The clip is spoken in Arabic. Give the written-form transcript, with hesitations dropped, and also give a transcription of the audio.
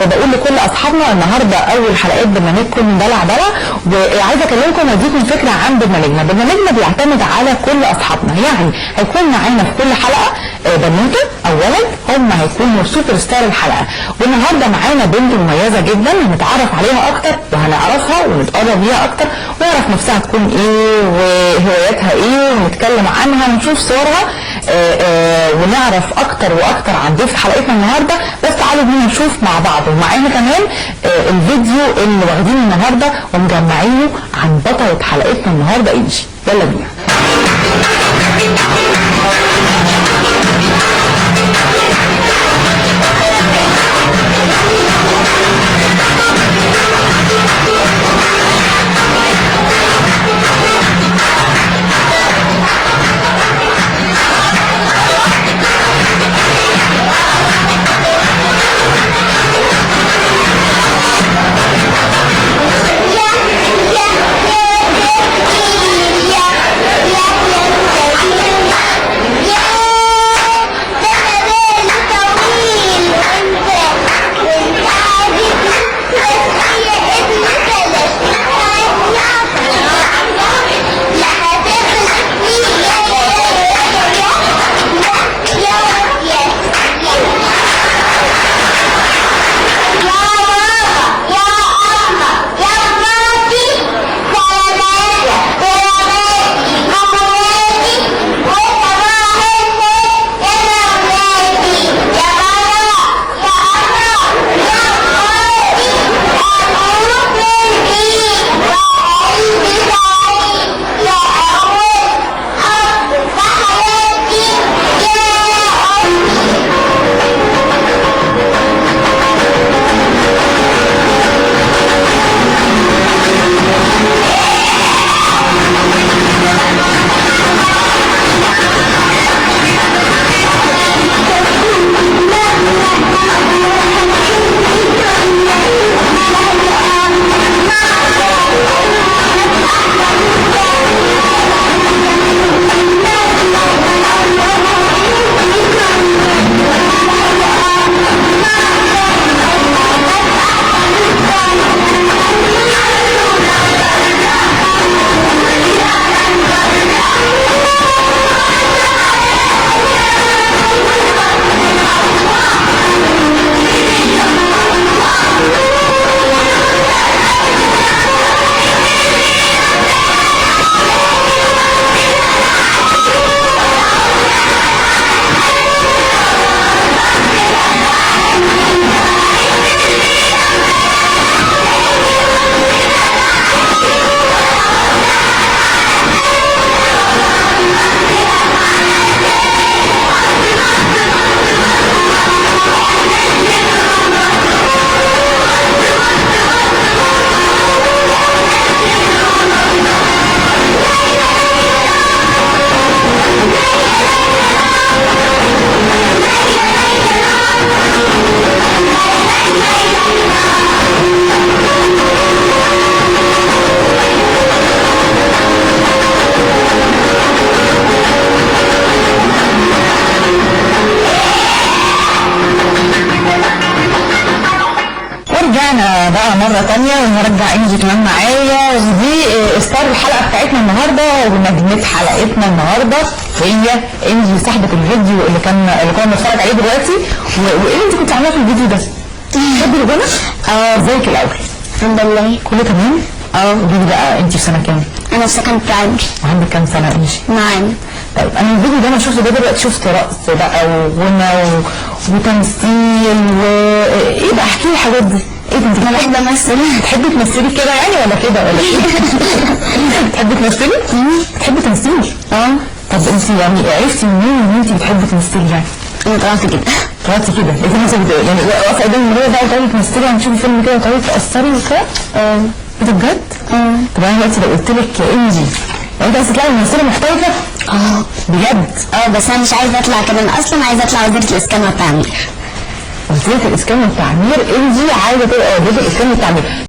وبقول لكل اصحابنا النهارده اول حلقات برنامجكم دلع دلع، وعايزه اكلمكم واديكم فكره عن برنامجنا. برنامجنا بيعتمد على كل اصحابنا، يعني هيكون معانا في كل حلقه بنوته او ولد هم هيكونوا سوبر ستار الحلقه. والنهارده معانا بنت مميزه جدا هنتعرف عليها اكتر وهنعرفها ونتقرب ليها اكتر ونعرف نفسها تكون ايه وهواياتها ايه ونتكلم عنها ونشوف صورها ونعرف اكتر واكتر عن ضيف حلقتنا النهارده. بس تعالوا بينا نشوف مع بعض ومعانا كمان الفيديو اللي واخدينه النهارده ومجمعينه عن بطله حلقتنا النهارده انجي. يلا بينا. رجعنا بقى مرة تانية وهرجع انجي كمان معايا، ودي ستار الحلقة بتاعتنا النهاردة ونجمة حلقتنا النهاردة هي انجي صاحبة الفيديو اللي كنا بنتفرج عليه دلوقتي. وايه انت كنت عاملاه في الفيديو ده؟ تحبي الغنى؟ ازيك الاول؟ الحمد لله كله تمام؟ قولي لي بقى انت في سنة كام؟ انا في سكن برايمري. وعندك كام سنة انجي؟ 9. طيب انا الفيديو ده انا شفته ده دلوقتي، شفت رقص بقى وغنى وتمثيل وايه بقى، احكي لي الحاجات دي. ايه ده انت بحب امثل. بتحبي تمثلي كده يعني ولا كده ولا ايه؟ بتحبي تمثلي؟ بتحبي تمثيل؟ طب انت يعني عرفتي منين ان انت بتحبي تمثلي يعني؟ انا طلعت كده. طلعتي كده؟ انت مثلا يعني واقفه قدام المرايه بقى وتقعدي تمثلي يعني تشوفي فيلم كده وتقعدي تأثري وكده؟ ايه ده بجد؟ طب انا دلوقتي لو قلت لك يا انجي انت عايزه تطلعي ممثله محترفه؟ بجد؟ بس انا مش عايزه اطلع كده، انا اصلا عايزه اطلع وزيره الاسكان والتعمير. وزيره الاسكان والتعمير؟ انجي عايزه تبقى وزيره الاسكان والتعمير.